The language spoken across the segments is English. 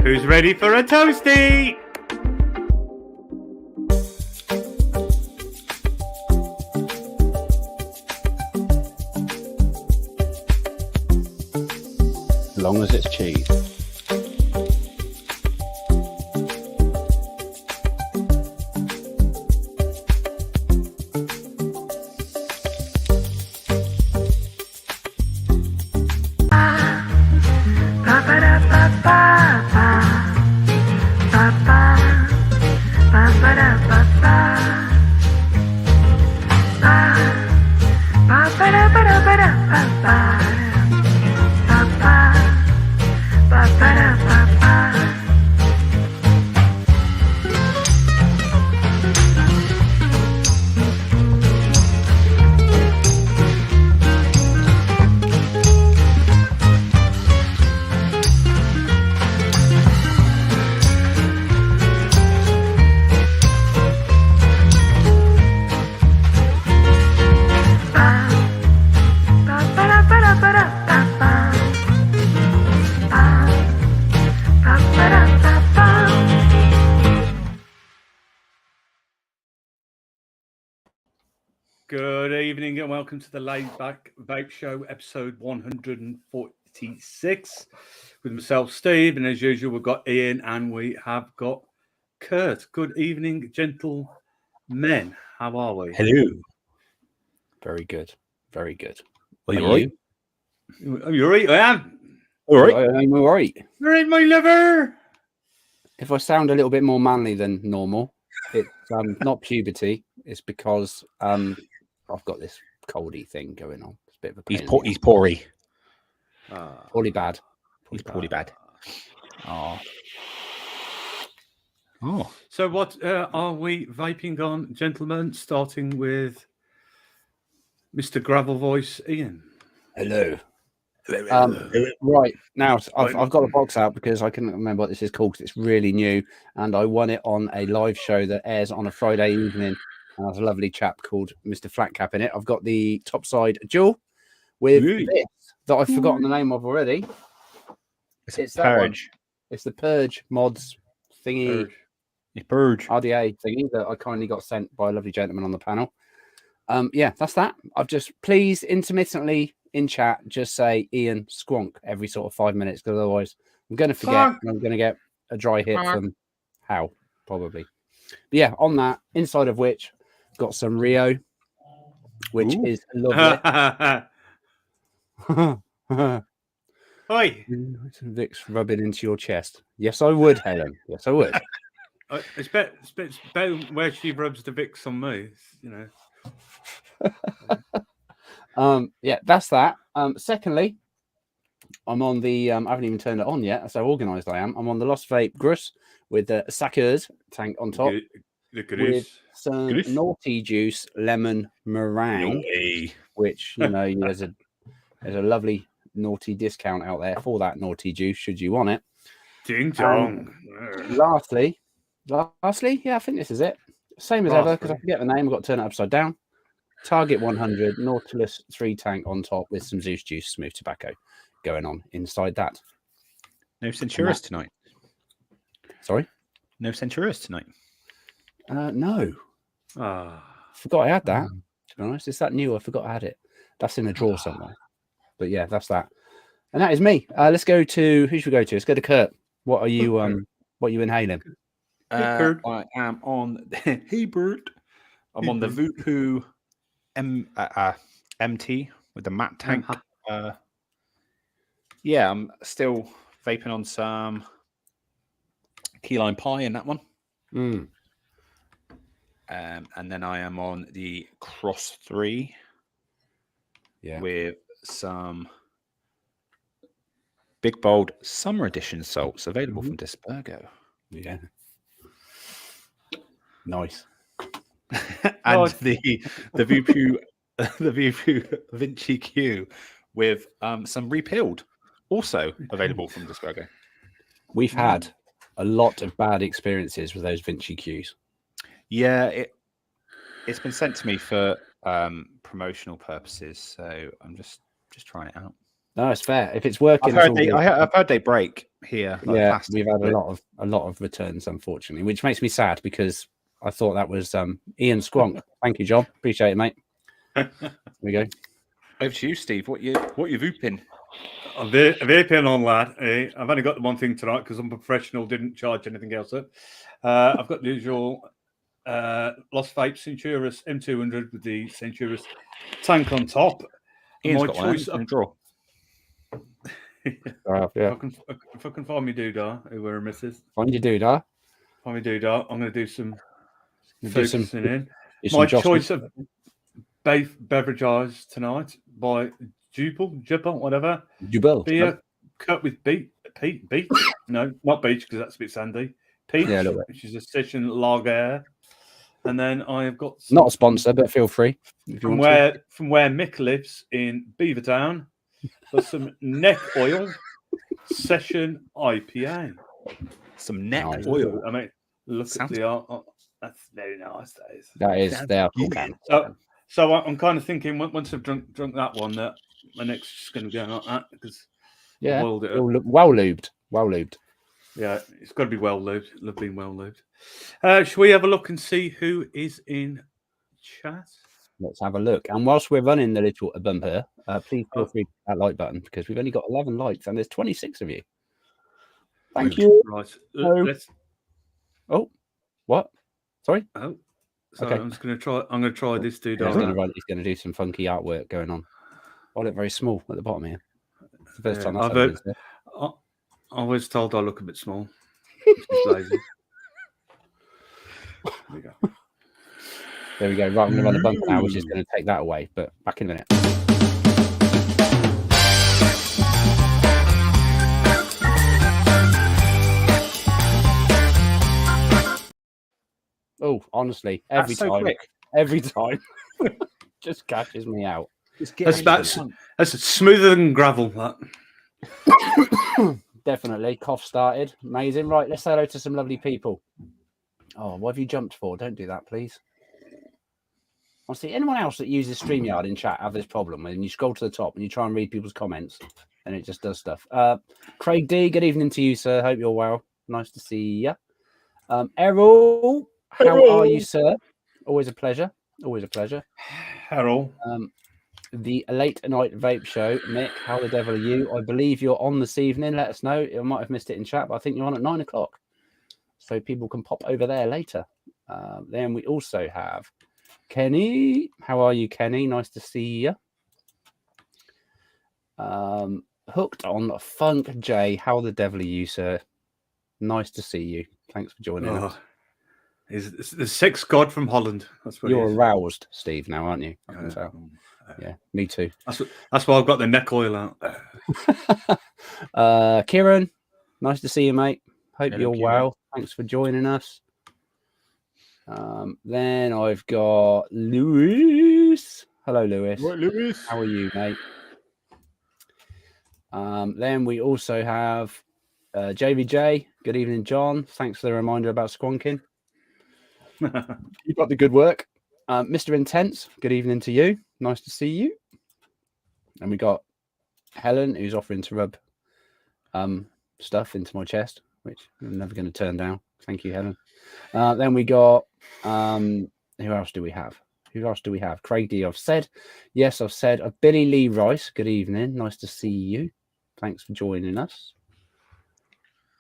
Who's ready for a toasty? As long as it's cheese. Good evening and welcome to the Laid Back Vape Show, episode 146, with myself, Steve, and as usual, we've got Ian and we have got Kurt. Good evening, gentlemen. How are we? Hello. Very good. Very good. Are you all right? Are you all right? I am. All right. I'm all right. All right, my lover. If I sound a little bit more manly than normal, it's not puberty. It's because I've got this coldy thing going on. It's a bit of a pain. He's poorly. Poorly bad. He's poorly bad. Oh. So what are we vaping on, gentlemen, starting with Mr. Gravel Voice, Ian? Hello. Right, now I've got the box out because I couldn't remember what this is called because it's really new, and I won it on a live show that airs on a Friday evening. And there's a lovely chap called Mr. Flatcap in it. I've got the topside jewel with this that I've forgotten the name of already. It's that Purge. It's the Purge mods thingy. It's Purge. RDA thingy that I kindly got sent by a lovely gentleman on the panel. Yeah, that's that. I've just please intermittently in chat just say Ian Squonk every sort of 5 minutes because otherwise I'm going to forget and I'm going to get a dry hit from Hal probably. But yeah, on that, inside of which got some Rio, which is lovely. Hi. Some Vicks rubbing into your chest. Yes, I would, Helen. Yes, I would. It's better where she rubs the Vicks on me, you know. Yeah, that's that. Secondly, I'm on the I haven't even turned it on yet. That's how organized I am. I'm on the Lost Vape Grus with the Sakers tank on top with some Naughty Juice lemon meringue, which you know there's a lovely naughty discount out there for that Naughty Juice should you want it. Ding dong. Lastly, yeah, I think this is it. Same as ever because I forget the name. I've got to turn it upside down. Target 100 Nautilus 3 tank on top with some Zeus Juice smooth tobacco going on inside that. No Centuris tonight. Sorry? No Centuris tonight. No. Forgot I had that. To be honest, it's that new. I forgot I had it. That's in a drawer somewhere. But yeah, that's that. And that is me. Let's go to who should we go to? Let's go to Kurt. What are you inhaling? I am on hey Bert. I'm on the Vupu MT with the matte tank. Yeah, I'm still vaping on some key lime pie in that one. And then I am on the Cross 3 with some Big Bold Summer Edition salts available from Dispergo. Yeah. Nice. And the Vupu Vinci Q with some repealed, also available from Dispergo. We've had a lot of bad experiences with those Vinci Qs. Yeah, it's been sent to me for promotional purposes, so I'm just trying it out. No, it's fair. If it's working, I've heard they break here. Like yeah, plastic, we've had a lot of returns, unfortunately, which makes me sad because I thought that was Ian Squonk. Thank you, John. Appreciate it, mate. There we go. Over to you, Steve. What you vooping? I'm vaping on, lad. I've only got the one thing tonight because I'm professional. Didn't charge anything else up. I've got the usual Lost Vape Centurus M200 with the Centurus tank on top. Ian's My got choice one in the drawer. Yeah. If I can find me doodah, who were misses. Find your doodah. Find me doodah. I'm going to do some Do focusing in. do My some choice of beverage tonight by Jubel, whatever. Jubel. Beer cut with beach. No, not beach because that's a bit sandy. Peach, Yeah, a little bit. which is a session lager. And then I've got Not a sponsor, but feel free if you want to. From where Mick lives in Beavertown. For some neck oil session IPA. Some neck Nice. oil. I mean, look Sounds at the art. Oh, that's very nice. That is, Sounds they are cool good. cans. So I'm kind of thinking once I've drunk that one, that my neck's just going to go like that because I boiled it up. Well lubed. Yeah, it's got to be well lubed. Love being well lubed. Shall we have a look and see who is in chat? Let's have a look. And whilst we're running the little bumper, please feel free to hit that like button because we've only got 11 likes and there's 26 of you. Thank you. Right. Let's... Oh, what? Sorry? Oh, so okay. I'm going to try this dude. Yeah, he's going to do some funky artwork going on. I look very small at the bottom here. It's the first time I've ever been there. I was told I look a bit small. Which is lazy. There we go. There we go. Right, I'm going to run the bumper now, which is going to take that away. But back in a minute. Oh, honestly, every time, just catches me out. That's smoother than gravel. That. Definitely. Cough started. Amazing. Right, let's say hello to some lovely people. Oh, what have you jumped for? Don't do that, please. Honestly, anyone else that uses StreamYard in chat have this problem when you scroll to the top and you try and read people's comments and it just does stuff. Craig D, good evening to you, sir. Hope you're well. Nice to see you. Errol, how are you, sir? Always a pleasure. Always a pleasure. Errol. The late night vape show. Mick, how the devil are you? I believe you're on this evening. Let us know. I might have missed it in chat, but I think you're on at 9 o'clock. So people can pop over there later. Then we also have Kenny. How are you, Kenny? Nice to see you. Hooked on Funk J. How the devil are you, sir? Nice to see you. Thanks for joining us. Is the sex god from Holland? That's what you're aroused, Steve, now, aren't you? I can tell. Yeah, me too. That's why I've got the neck oil out. Kieran, nice to see you, mate. Hope you're Kieran. well. Thanks for joining us. Then I've got Lewis. Hello, Lewis. Right, Lewis. How are you, mate? Then we also have JVJ. Good evening, John. Thanks for the reminder about squonking. Keep up the good work. Mr. Intense, good evening to you. Nice to see you. And we got Helen, who's offering to rub stuff into my chest, which I'm never going to turn down. Thank you, Helen. Then we got who else do we have? Craig D. I've said. Yes, I've said. Billy Lee Rice, good evening. Nice to see you. Thanks for joining us.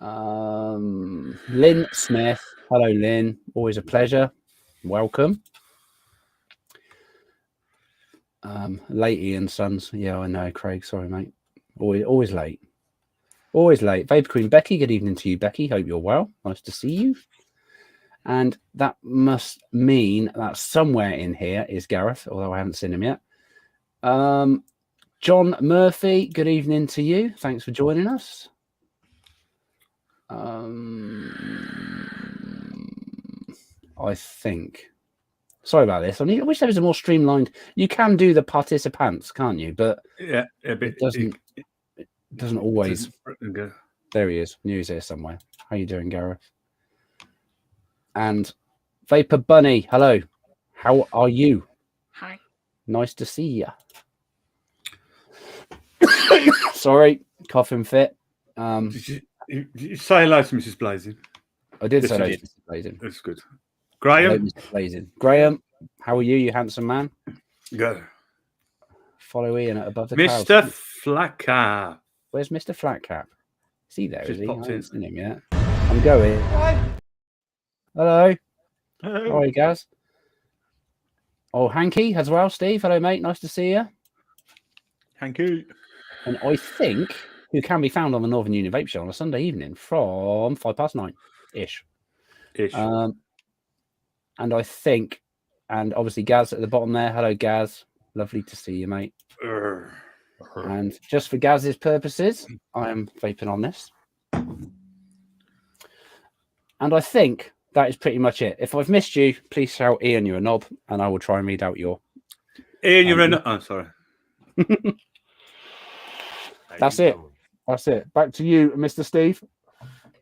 Lynn Smith. Hello, Lynn. Always a pleasure. Welcome. Late Ian Sons. Yeah, I know, Craig. Sorry, mate. Always late. Always late. Vapor Queen Becky. Good evening to you, Becky. Hope you're well. Nice to see you. And that must mean that somewhere in here is Gareth, although I haven't seen him yet. John Murphy. Good evening to you. Thanks for joining us. I think. Sorry about this. I wish there was a more streamlined. You can do the participants, can't you? But yeah, it doesn't always. There he is. News here somewhere. How you doing, Gareth? And Vapor Bunny. Hello. How are you? Hi. Nice to see you. Sorry, coughing fit. Did you say hello to Mrs. Blazing? I did Yes, say you hello did. to Mr. Blazing. That's good. Hello, Graham, Mr. Blazing. Graham, how are you, you handsome man? go. Follow Ian at above the clouds. Mr. Flacker. Where's Mr. Flatcap? Is he there? Just Is he? I popped haven't in. seen him yet. I'm going. Hello. How are you, guys? Oh, Hanky as well, Steve. Hello, mate. Nice to see you. Hanky. And I think who can be found on the Northern Union Vape Show on a Sunday evening from 9:05 ish. And I think, and obviously Gaz at the bottom there. Hello, Gaz. Lovely to see you, mate. And just for Gaz's purposes, I am vaping on this. And I think that is pretty much it. If I've missed you, please shout Ian, you're a knob, and I will try and read out your. Ian, you're a knob. Oh, sorry. That's it. That's it. Back to you, Mr. Steve,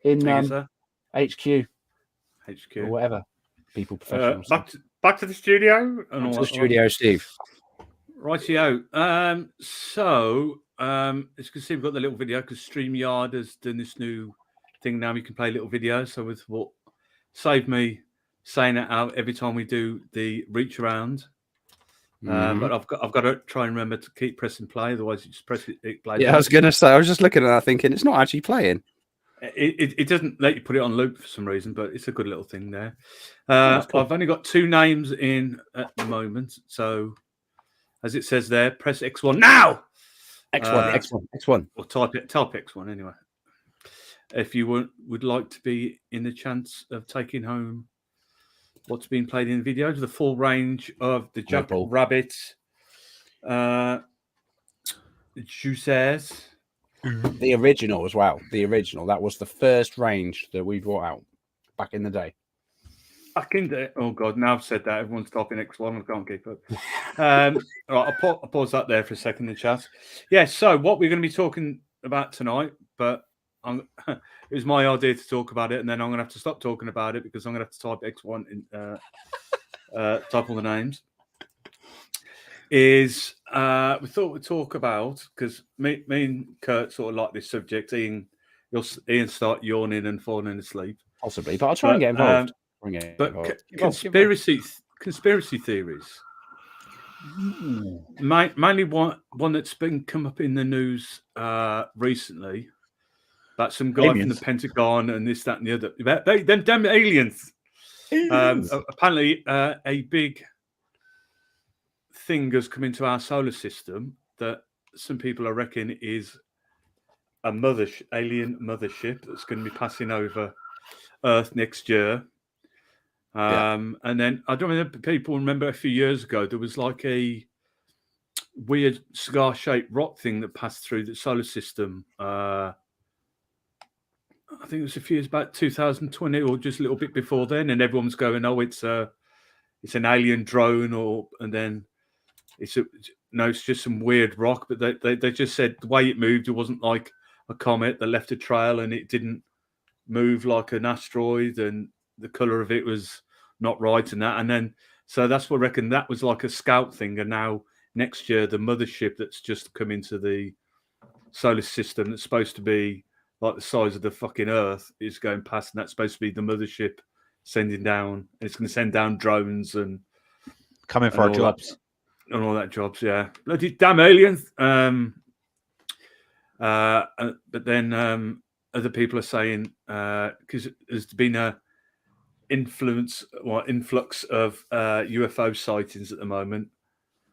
in HQ or whatever. People professionals. Back to the studio. Back to the studio, Steve. Rightio. So, as you can see, we've got the little video because StreamYard has done this new thing now. You can play little videos. So, with what saved me saying it out every time we do the reach around. But I've got to try and remember to keep pressing play. Otherwise, you just press it plays. Yeah, I was going to say. I was just looking at that, thinking it's not actually playing. It doesn't let you put it on loop for some reason, but it's a good little thing there. Cool. I've only got 2 names in at the moment, so. As it says there, press X1 now. X1. Or type X1 anyway. If you would like to be in the chance of taking home what's been played in the videos, the full range of the Jack Rabbit juices. The original as well. The original. That was the first range that we brought out back in the day. Oh God! Now I've said that everyone's typing X1. I can't keep up. All right, I'll pause that there for a second in the chat. Yeah. So what we're going to be talking about tonight, but it was my idea to talk about it, and then I'm going to have to stop talking about it because I'm going to have to type X1 in type all the names. We thought we'd talk about because me and Kurt sort of like this subject. Ian start yawning and falling asleep. Possibly, but I'll try and get involved. But conspiracy theories, mainly one that's been come up in the news recently about some guy from the Pentagon and this, that, and the other. Them damn aliens. Apparently, a big thing has come into our solar system that some people are reckoning is a alien mothership that's going to be passing over Earth next year. And then I don't know if people remember a few years ago there was like a weird cigar-shaped rock thing that passed through the solar system. I think it was a few years back, 2020 or just a little bit before then, and everyone was going, "Oh, it's an alien drone," and then it's just some weird rock. But they just said the way it moved, it wasn't like a comet that left a trail, and it didn't move like an asteroid, and the color of it was not right and that. And then, so that's what I reckon that was like a scout thing. And now next year, the mothership that's just come into the solar system that's supposed to be like the size of the fucking Earth is going past. And that's supposed to be the mothership sending down. It's going to send down drones and coming for our jobs. And all that jobs, yeah. Bloody damn aliens. But then other people are saying, because there's been a influx of UFO sightings at the moment,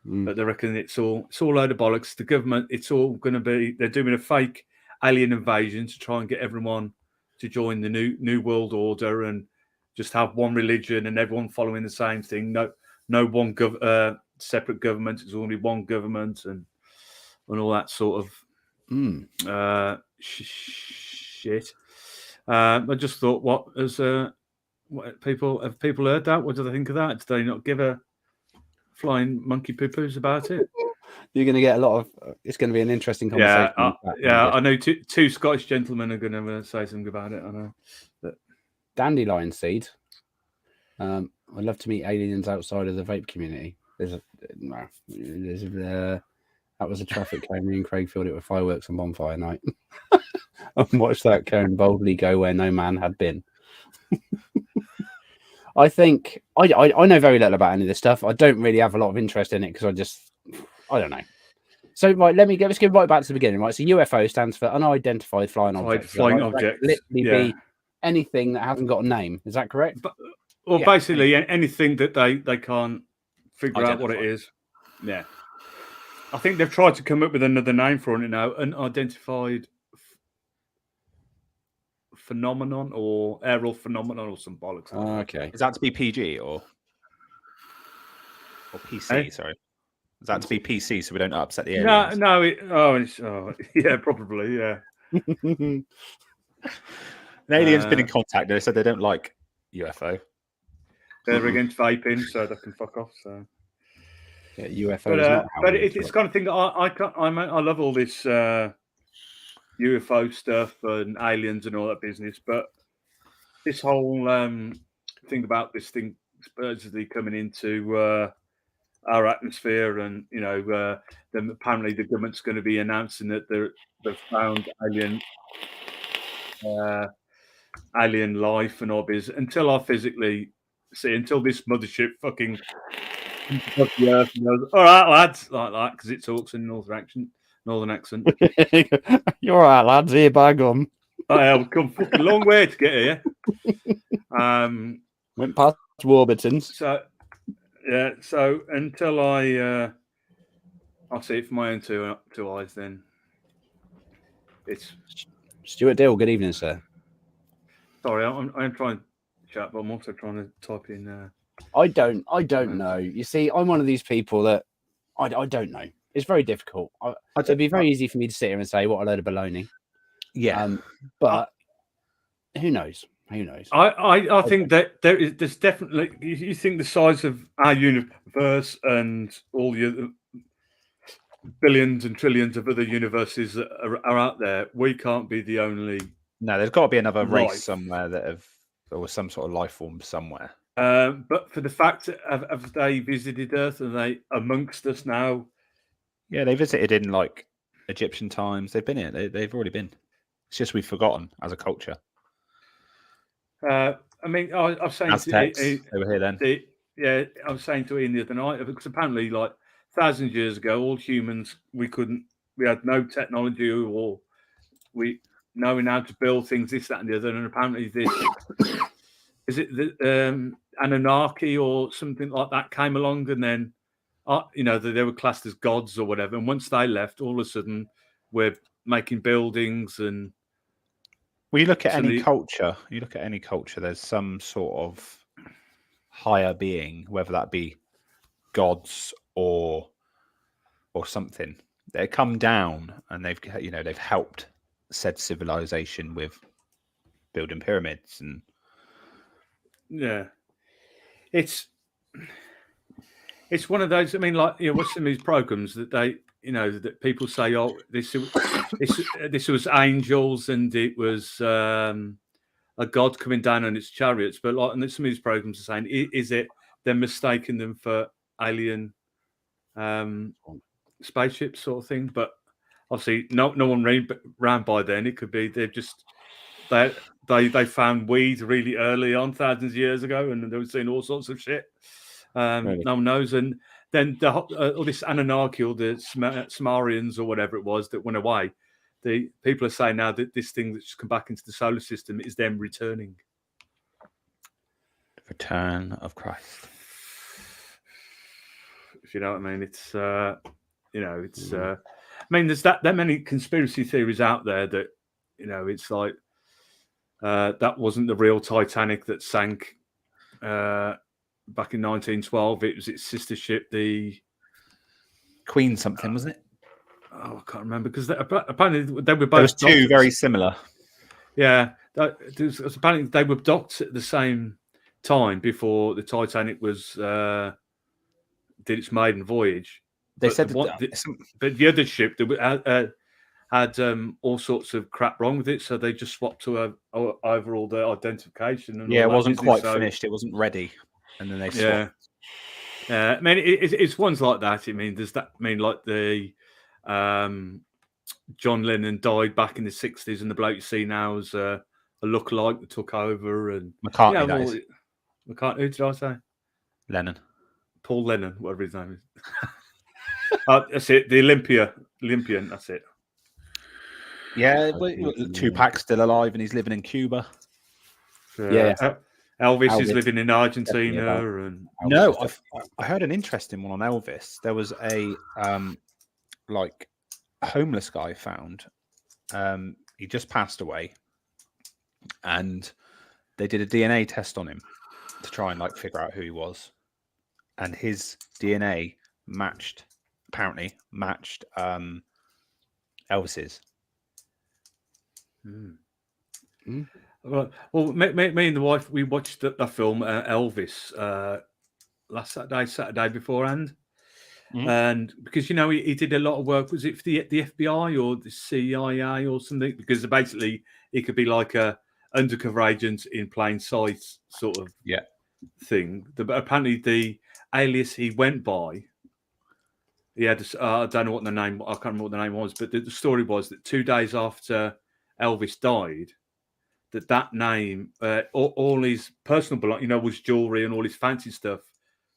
but they reckon it's all load of bollocks. The government, it's all going to be, they're doing a fake alien invasion to try and get everyone to join the new world order and just have one religion and everyone following the same thing. No one separate government. It's only one government and all that sort of shit. I just thought, what people heard that? What do they think of that? Did they not give a flying monkey poo-poos about it? You're going to get a lot of. It's going to be an interesting conversation. I know two Scottish gentlemen are going to say something about it. I know. But... Dandelion seed. I'd love to meet aliens outside of the vape community. That That was a traffic cone. Me and Craig filled it with fireworks on bonfire night. And watched that cone boldly go where no man had been. I think I know very little about any of this stuff. I don't really have a lot of interest in it because I don't know. So right, let's go right back to the beginning. Right, so UFO stands for unidentified flying object. Flying right? objects. That could literally be anything that hasn't got a name. Is that correct? Basically anything that they can't figure out what it is. Yeah. I think they've tried to come up with another name for it now, unidentified phenomenon or aerial phenomenon or some bollocks. Okay. Is that to be PG or PC? Sorry. Is that to be PC so we don't upset the aliens? Yeah, probably, yeah. An alien's been in contact. They said they don't like UFO. They're against vaping, so they can fuck off. So. Yeah, UFO. But it's kind of thing that I love all this UFO stuff and aliens and all that business. But this whole thing about this thing supposedly coming into our atmosphere, and then apparently the government's going to be announcing that they've found alien life and all this. Until I physically see, until this mothership fucking. The earth and goes, all right, lads, like that, because it talks in northern accent. You're all right, lads. Here, by gum. I have come fucking long way to get here. Went past Warburton's. So until I see it for my own two eyes, then it's Stuart Dill. Good evening, sir. Sorry, I'm trying to chat, but I'm also trying to type in. I don't know. You see, I'm one of these people that I don't know. It's very difficult. It'd be very easy for me to sit here and say what a load of baloney. Yeah, but who knows? Who knows? I think that there's definitely. You think the size of our universe and all the other billions and trillions of other universes that are out there. We can't be the only. No, there's got to be another race somewhere there was some sort of life form somewhere. But for the fact have they visited Earth? Are they amongst us now? Yeah, they visited in like Egyptian times. They've been here. They've already been. It's just we've forgotten as a culture. I mean, I was saying Aztecs, they were here then. I was saying to Ian the other night because apparently, like thousands of years ago, all humans we had no technology or we knowing how to build things, this, that, and the other, and apparently this. Is it the Anunnaki or something like that came along, and then they were classed as gods or whatever. And once they left, all of a sudden we're making buildings and. Well, you look at any culture. There's some sort of higher being, whether that be gods or something. They come down and they've helped said civilization with building pyramids and. Yeah, it's one of those. I mean, like what's some of these programs that that people say, oh, this was angels and it was a god coming down on its chariots, but like, and some of these programs are saying, is it they're mistaking them for alien spaceships sort of thing? But obviously, no one ran by then. It could be they've just. They found weed really early on, thousands of years ago, and they were seeing all sorts of shit. Really? No one knows. And then all this Anunnaki or the Sumerians or whatever it was that went away, the people are saying now that this thing that's come back into the solar system is them returning. The return of Christ. If you know what I mean, it's I mean, there's that many conspiracy theories out there that it's like. That wasn't the real Titanic that sank back in 1912. It was its sister ship, the Queen something, wasn't it? Oh, I can't remember because apparently they were both. There was two very similar. Yeah, apparently they were docked at the same time before the Titanic was did its maiden voyage. They but said but the other ship had all sorts of crap wrong with it, so they just swapped to over all the identification. And it wasn't quite finished; it wasn't ready, and then they swapped. I mean, it's ones like that. I mean, does that mean like the John Lennon died back in the 60s, and the bloke you see now is a lookalike that took over. And McCartney, McCartney, who did I say? Lennon. Paul Lennon, whatever his name is. That's it. The Olympian. That's it. Yeah, Tupac's still alive, and he's living in Cuba. Elvis is living in Argentina. And no, I heard an interesting one on Elvis. There was a homeless guy found. He just passed away, and they did a DNA test on him to try and figure out who he was, and his DNA apparently matched Elvis's. Well, me and the wife, we watched the film Elvis last Saturday beforehand. And because he did a lot of work, was it for the FBI or the CIA or something? Because basically he could be like a undercover agent in plain sight sort of thing. Apparently the alias he went by, he had I don't know what the name, I can't remember what the name was, but the story was that 2 days after Elvis died, that name, all his personal belongings, was jewelry and all his fancy stuff,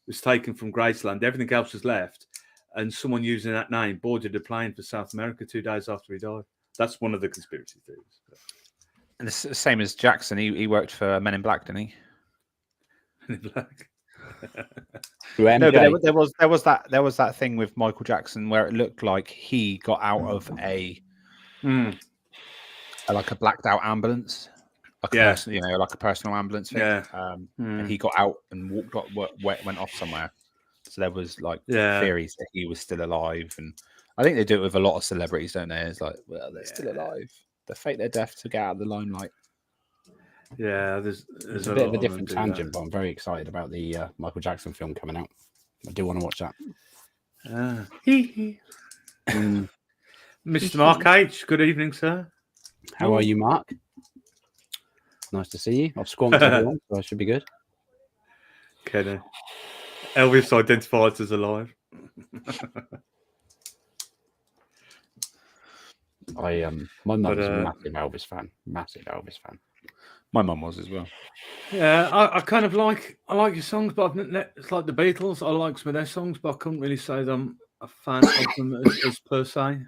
was taken from Graceland. Everything else was left, and someone using that name boarded a plane for South America 2 days after he died. That's one of the conspiracy theories. And it's the same as Jackson. He worked for Men in Black, didn't he? Men in Black. No, but there was that thing with Michael Jackson where it looked like he got out of a blacked out ambulance. Like a personal ambulance thing. Yeah. And he got out and went off somewhere. So there was theories that he was still alive, and I think they do it with a lot of celebrities, don't they? It's they're still alive. They fake their death to get out of the limelight. Yeah, there's a bit of a different tangent, but I'm very excited about the Michael Jackson film coming out. I do want to watch that. Mr. Mark H, good evening, sir. How are you, Mark? Nice to see you. I've squonked everyone, so I should be good. Okay, Elvis identified as alive. My mum's a massive Elvis fan. My mum was as well. Yeah, I kind of like your songs, but it's like the Beatles. I like some of their songs, but I couldn't really say that I'm a fan of them as per se.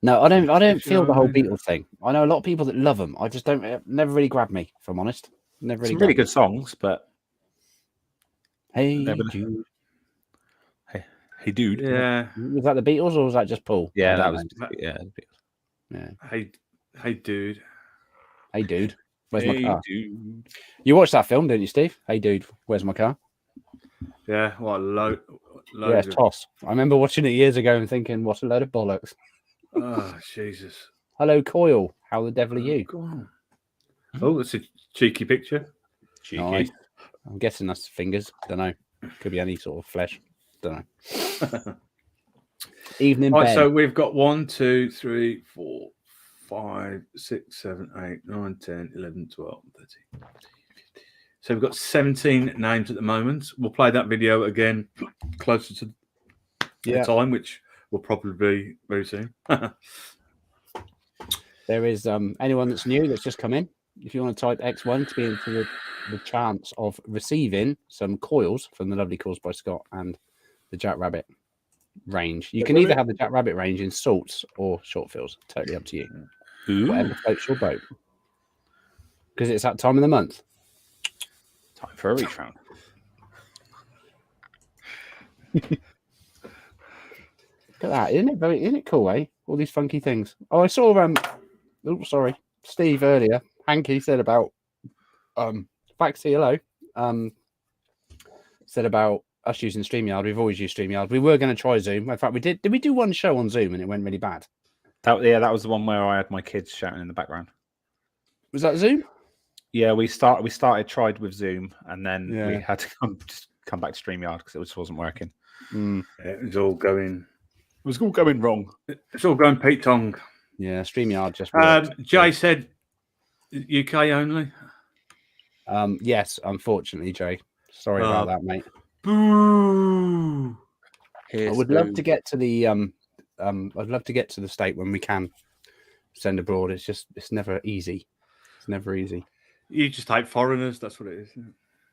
No, I don't feel the whole Beatles thing. I know a lot of people that love them. I just don't. Never really grabbed me, if I'm honest. Never really. Some really good songs, but hey dude. Hey dude. Yeah. Was that the Beatles or was that just Paul? Yeah, that was the Beatles. Yeah. Hey dude. Hey dude. Where's my car? Dude. You watched that film, didn't you, Steve? Hey dude, where's my car? Yeah, what a load. Yeah, toss. I remember watching it years ago and thinking, what a load of bollocks. Oh, Jesus. Hello, Coyle. How the devil are you? Oh, that's a cheeky picture. Cheeky. Nice. I'm guessing that's fingers. Don't know. Could be any sort of flesh. Don't know. Evening Right, Ben. so we've got 1, 2, 3, 4, 5, 6, 7, 8, 9, 10, 11, 12, 13. So we've got 17 names at the moment. We'll play that video again closer to the time, which will probably be very soon. There is anyone that's new that's just come in. If you want to type X1 to be into the chance of receiving some coils from the lovely Coils by Scott and the Jack Rabbit range. You can either have the Jack Rabbit range in salts or short fills. Totally up to you. Ooh. Whatever floats your boat. Because it's that time of the month. Time for a reach round. Look at that. Isn't it cool, eh? All these funky things. Oh, I saw Steve earlier. Hanky said about Faxi, hello. Said about us using StreamYard. We've always used StreamYard. We were going to try Zoom. In fact, we did. Did we do one show on Zoom and it went really bad? That was the one where I had my kids shouting in the background. Was that Zoom? Yeah, tried with Zoom, and then we had to come back to StreamYard because it just wasn't working. It was all going wrong. It's all going Pete Tong. Yeah, StreamYard just worked. Jay said UK only. Yes, unfortunately, Jay. Sorry about that, mate. Boo! I would love to get to the I'd love to get to the state when we can send abroad. It's never easy. It's never easy. You just type foreigners. That's what it is.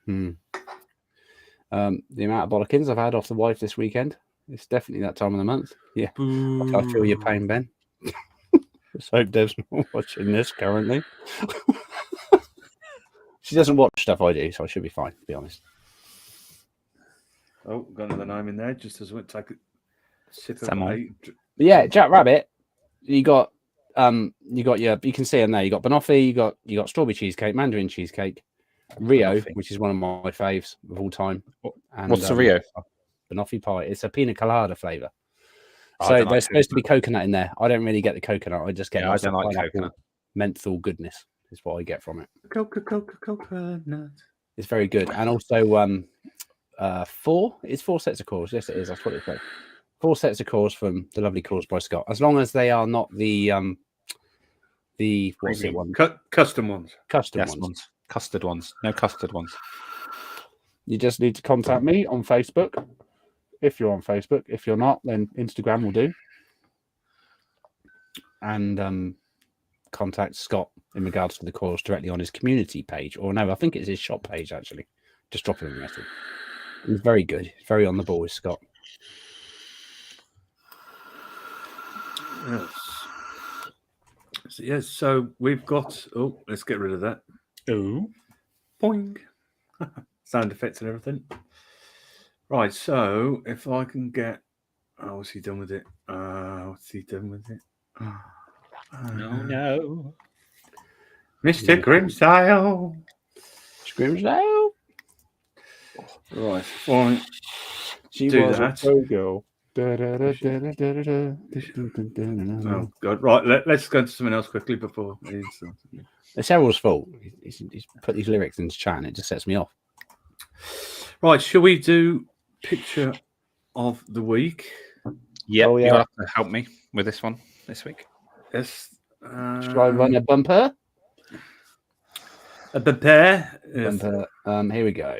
The amount of bollockins I've had off the wife this weekend. It's definitely that time of the month. Yeah, I feel your pain, Ben. Let's hope Dev's not watching this currently. She doesn't watch stuff I do, so I should be fine, to be honest. Oh, got another name in there. Just as we take a sip of yeah, Jack Rabbit. You got your. You can see them there. You got banoffee. You got strawberry cheesecake, mandarin cheesecake, Rio, which is one of my faves of all time. And, what's the Rio? Banoffee pie. It's a pina colada flavor. So there's supposed to be coconut in there. I don't really get the coconut. I just get I don't like coconut. Menthol goodness is what I get from it. Coconut. It's very good. And also four sets of cores. Yes, it is. That's what it's like. 4 sets of cores from the lovely Cores by Scott. As long as they are not the what's it one? Custom ones. Custard ones. No custard ones. You just need to contact me on Facebook. If you're on Facebook. If you're not, then Instagram will do. And contact Scott in regards to the cores directly on his community page. Or no, I think it's his shop page, actually. Just drop him a message. He's very good. He's very on the ball with Scott. Yes. So we've got... Oh, let's get rid of that. Oh. Boing. Sound effects and everything. Right, so if I can get... Oh, what's he done with it? What's he done with it? No. Mr. Grimstyle. Grimstyle. Right, fine. She do was that. A go-go. Oh, God. Right, let's go into something else quickly before... It's Errol's fault. He's put these lyrics into chat and it just sets me off. Right, shall we do picture of the week? Yeah, Oh, yeah. you'll have to help me with this one this week. Yes. Shall I run a bumper? A bumper. Yes. Bumper. Here we go.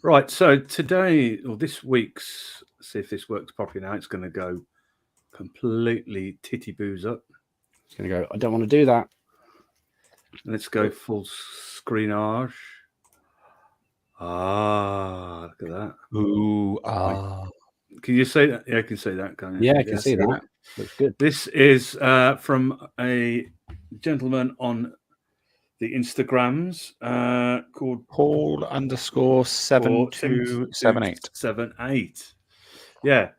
Right, so today, or this week's, see if this works properly now, it's going to go completely titty boos up. It's going to go, I don't want to do that. Let's go full screenage. Ah, look at that. Ooh, Can you say that? Yeah, I can say that, can't you? Yeah, I can see that. Looks good. This is from a gentleman on the Instagrams called Paul _7278. 78. Yeah.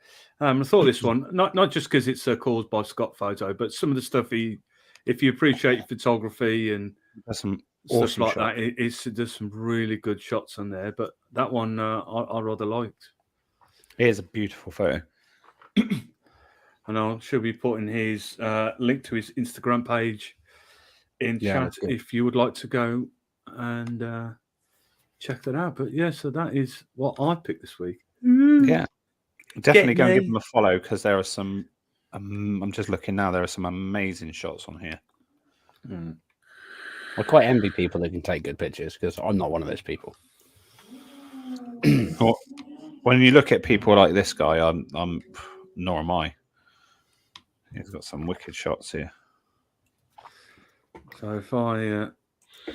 I thought this one, not just because it's a Caused by Scott photo, but some of the stuff if you appreciate photography and There's some stuff awesome like shots. that, there's some really good shots on there. But that one I rather liked. It is a beautiful photo. And I should be putting his link to his Instagram page in chat if you would like to go and check that out. But yeah, so that is what I picked this week. Yeah, definitely go and give them a follow because there are some. I'm just looking now. There are some amazing shots on here. I quite envy people that can take good pictures because I'm not one of those people. Well, when you look at people like this guy, nor am I. He's got some wicked shots here. So if I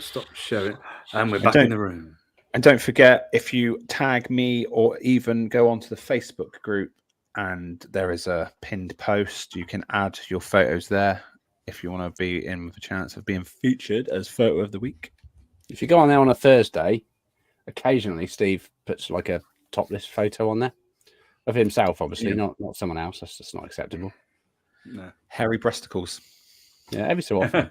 stop sharing, and we're back in the room. And don't forget, if you tag me or even go onto the Facebook group and there is a pinned post, you can add your photos there if you want to be in with a chance of being featured as photo of the week. If you go on there on a Thursday, occasionally Steve puts like a topless photo on there of himself, obviously, not someone else. That's just not acceptable. No. Hairy breasticles. Yeah, every so often.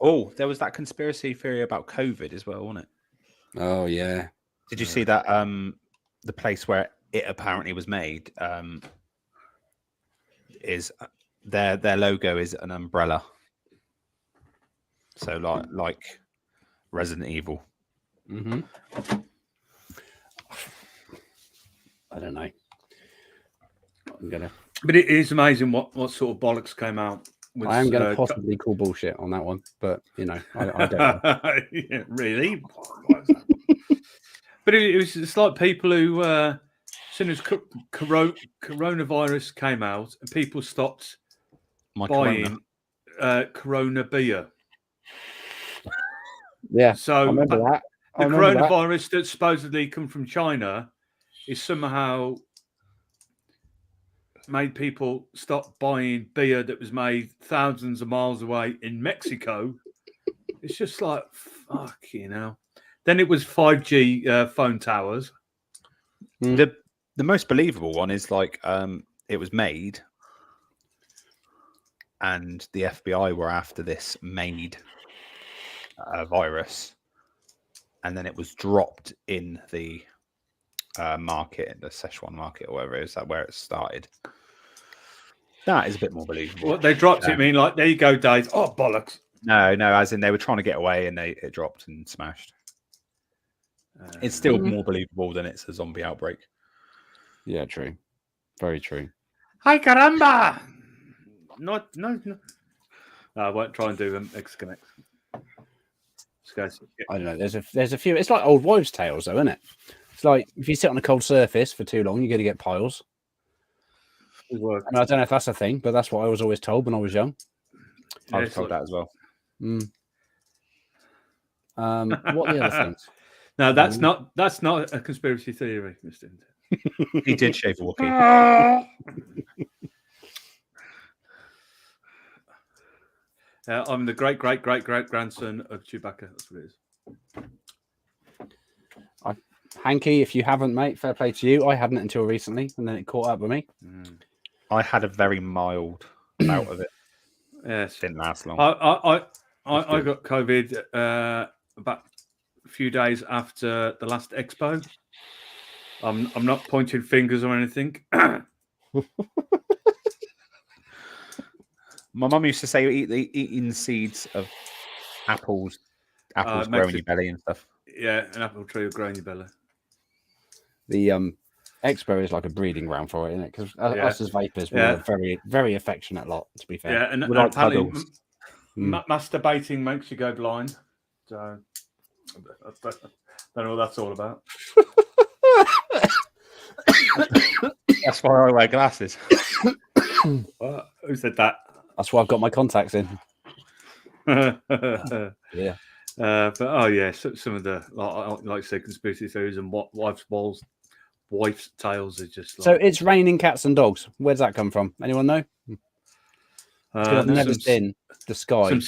Oh, there was that conspiracy theory about COVID as well, wasn't it? Oh yeah. Did you see that? The place where it apparently was made is their logo is an umbrella. So like Resident Evil. Mm-hmm. I don't know. I'm gonna. But it is amazing what sort of bollocks came out. With, I am going to possibly call bullshit on that one, but I don't know. Yeah, really? But it's like people who, as soon as coronavirus came out, and people stopped buying Corona beer. Yeah, So I remember that. The coronavirus that supposedly come from China is somehow made people stop buying beer that was made thousands of miles away in Mexico. It's just like, fuck, Then it was 5G phone towers. The most believable one is like it was made and the FBI were after this made virus, and then it was dropped in the market, in the Szechuan market or whatever it is, that where it started. That is a bit more believable. What they dropped it, mean like, there you go, Dave. Oh, bollocks. No, as in they were trying to get away and it dropped and smashed. It's still more believable than it's a zombie outbreak. Yeah, true. Very true. Hi, caramba! No. I won't try and do them X-Connect. I don't know. There's a few. It's like old wives' tales, though, isn't it? It's like if you sit on a cold surface for too long, you're going to get piles. And I don't know if that's a thing, but that's what I was always told when I was young. I was told that as well. What are the other things? No, that's not a conspiracy theory, Mr. He did shave a Wookiee. I'm the great grandson of Chewbacca. That's what it is. Hanky, if you haven't, mate, fair play to you. I hadn't until recently, and then it caught up with me. I had a very mild bout of it. Yes, didn't last long. I got COVID about a few days after the last expo. I'm not pointing fingers or anything. My mum used to say eating seeds of apples grow in your belly and stuff. Yeah, an apple tree will grow in your belly. The expo is like a breeding ground for it, isn't it? Because us as vapors, we're a very, very affectionate lot, to be fair. Yeah, and like apparently masturbating makes you go blind. So I don't know what that's all about. That's why I wear glasses. Who said that? That's why I've got my contacts in. Yeah. But some of the like I said, conspiracy theories and what wife's tales are just. Like, so it's raining cats and dogs. Where's that come from? Anyone know? I've never seen the sky.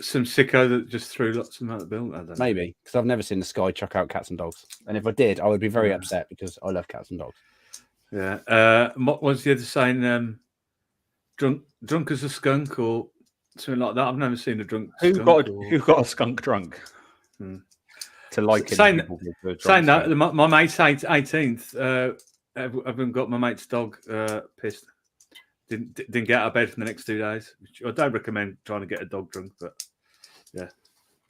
Some sicko that just threw lots of them out the building. I don't know. Maybe because I've never seen the sky chuck out cats and dogs. And if I did, I would be very upset because I love cats and dogs. Yeah. What was the other saying? Drunk as a skunk or something like that. I've never seen a drunk. Who got a skunk drunk? To like saying that my mate's 18th. I've got my mate's dog pissed. Didn't get out of bed for the next 2 days. Which I don't recommend trying to get a dog drunk, but yeah.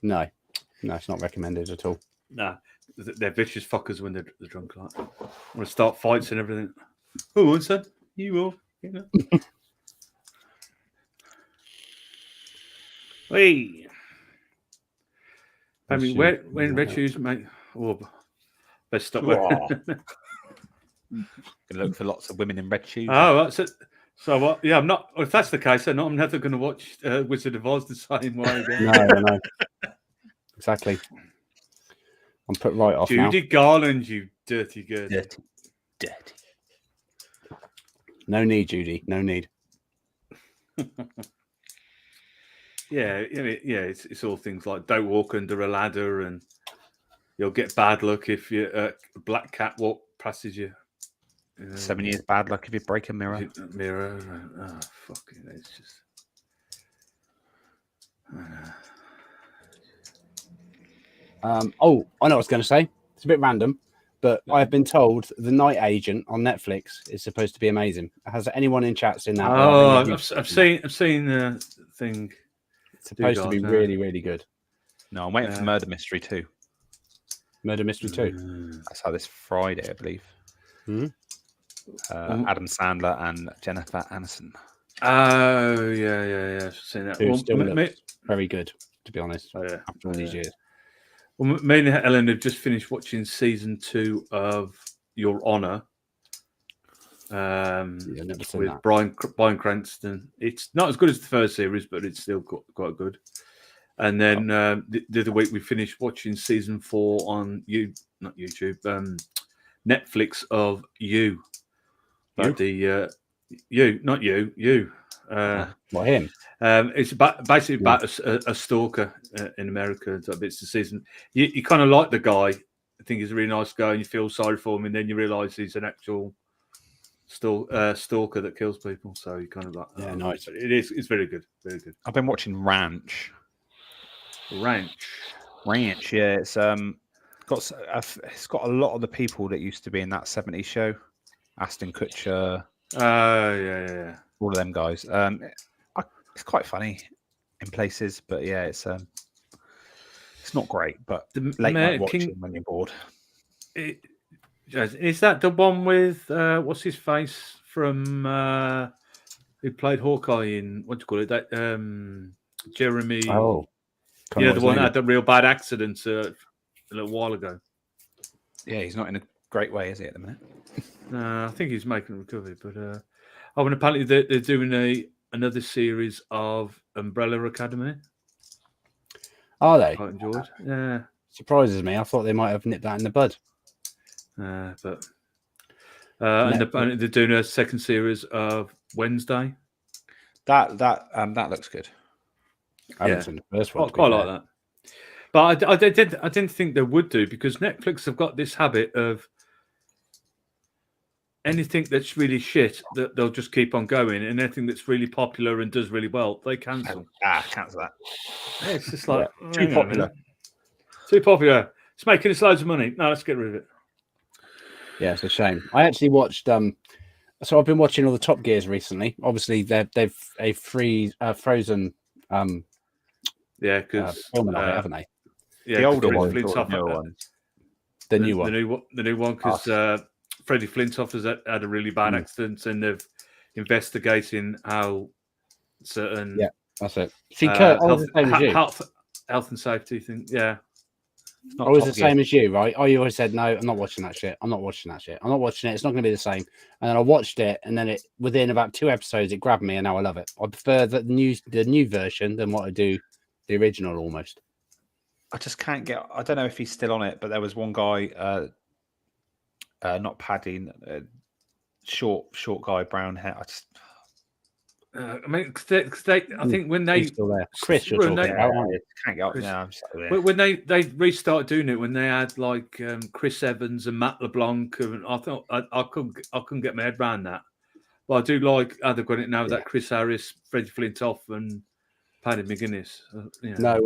No, it's not recommended at all. Nah, they're vicious fuckers when they're drunk. Like, want to start fights and everything. Who wants that? You will. Hey. I mean, when red shoes, mate. Oh, let's stop. Gonna look for lots of women in red shoes. Oh, that's it. So what? Yeah, I'm not. If that's the case, then I'm never going to watch Wizard of Oz the same way again. No. Exactly. I'm put right off now. Judy Garland, you dirty girl. Dirty. No need, Judy. No need. Yeah. It's all things like don't walk under a ladder, and you'll get bad luck if a black cat passes you. 7 years bad luck if you break a mirror. Oh, fucking! It's just. I know what I was going to say. It's a bit random, but I've been told The Night Agent on Netflix is supposed to be amazing. Has anyone in chat seen that? Oh, I've seen the thing. It's supposed to be really, really good. No, I'm waiting for Murder Mystery 2. Murder Mystery 2. That's out this Friday, I believe. Mm-hmm. Adam Sandler and Jennifer Aniston. Oh, yeah. I've seen that. Who still looks very good, to be honest, after all these years. Well, me and Ellen have just finished watching season 2 of Your Honor. With Bryan Cranston. It's not as good as the first series, but it's still quite good. And then the other week we finished watching season 4 on not YouTube, Netflix of You. But you, not you. What, him? It's basically about a stalker in America. It's the season. You kind of like the guy. I think he's a really nice guy, and you feel sorry for him, and then you realise he's an actual stalker that kills people. So you kind of like, nice. It's very good, very good. I've been watching Ranch. Yeah, it's got a lot of the people that used to be in that 70s show, Aston Kutcher. Yeah. All of them guys. It's quite funny in places, but yeah, it's not great. But late night watching when you're bored. Is that the one with what's his face from who played Hawkeye in what do you call it? That Jeremy. Oh. The one that had a real bad accident a little while ago. Yeah, he's not in a great way, is he, at the minute? I think he's making a recovery, but and apparently they're doing another series of Umbrella Academy. Are they? Quite enjoyed. Yeah, surprises me. I thought they might have nipped that in the bud. But and they're doing a second series of Wednesday. That looks good. I haven't seen the first one. Quite like that. But I didn't think they would do, because Netflix have got this habit of anything that's really shit that they'll just keep on going, and anything that's really popular and does really well, they cancel. Cancel that. Yeah, it's just like too popular. Too popular. It's making us loads of money. No, let's get rid of it. Yeah, it's a shame. I actually watched. So I've been watching all the Top Gears recently. Obviously, they've a Frozen. Because filming of it, haven't they? Yeah, the older one, the new one, the new one, because Freddie Flintoff has had a really bad accident, and they've investigating how certain that's it. See, Kurt, I was the same as you. Health and safety thing. Yeah, I was the same as you, right? I always said, no, I'm not watching that shit. I'm not watching it. It's not going to be the same. And then I watched it, and then within about 2 episodes, it grabbed me, and now I love it. I prefer the new version than what I do the original almost. I just can't get. I don't know if he's still on it, but there was one guy, not Paddy, short guy, brown hair. I think when they still there, Chris, you're talking about, aren't you? Can't get up now. When they restarted doing it, when they had like Chris Evans and Matt LeBlanc, and I thought I couldn't get my head around that. But I do like how they've got it now. That Chris Harris, Freddie Flintoff, and Paddy McGuinness. No,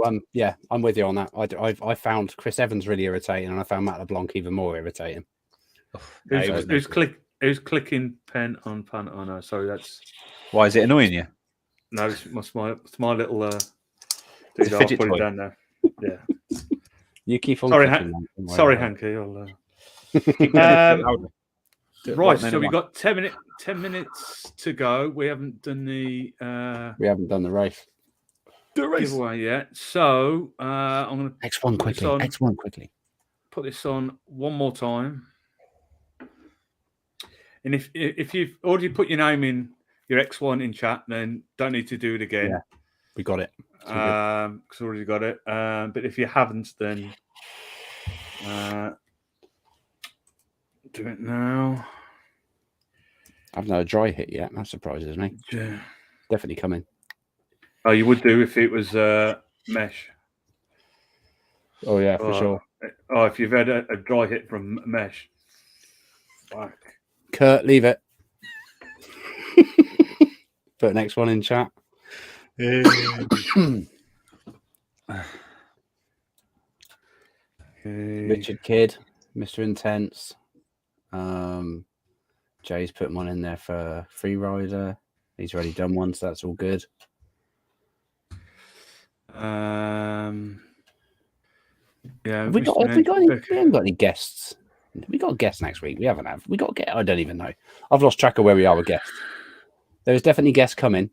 I'm with you on that. I found Chris Evans really irritating, and I found Matt LeBlanc even more irritating. Who's clicking pen on pan? Oh no, sorry, that's. Why is it annoying you? No, it's my little. It's a fidget I'll put toy. it down there. Yeah. You keep on. Sorry, Hanky. Right, so we've got 10 minutes to go. We haven't done the race. Giveaway yet. So I'm going to X1 quickly. Put this on one more time. And if you've already put your name in your X1 in chat, then don't need to do it again. Yeah, we got it. Because we already got it. But if you haven't, then do it now. I've not a dry hit yet. That surprises me. Yeah. Definitely coming. Oh, you would do if it was mesh. Oh yeah, for sure. Oh, if you've had a dry hit from mesh. Fuck. Kurt, leave it. Put next one in chat. Richard Kidd, Mr. Intense. Jay's put one in there for Free Rider. He's already done one, so that's all good. Yeah, Have we haven't got any guests? We got a guest next week. We haven't. We got a guest. I don't even know. I've lost track of where we are with guests. There is definitely guests coming.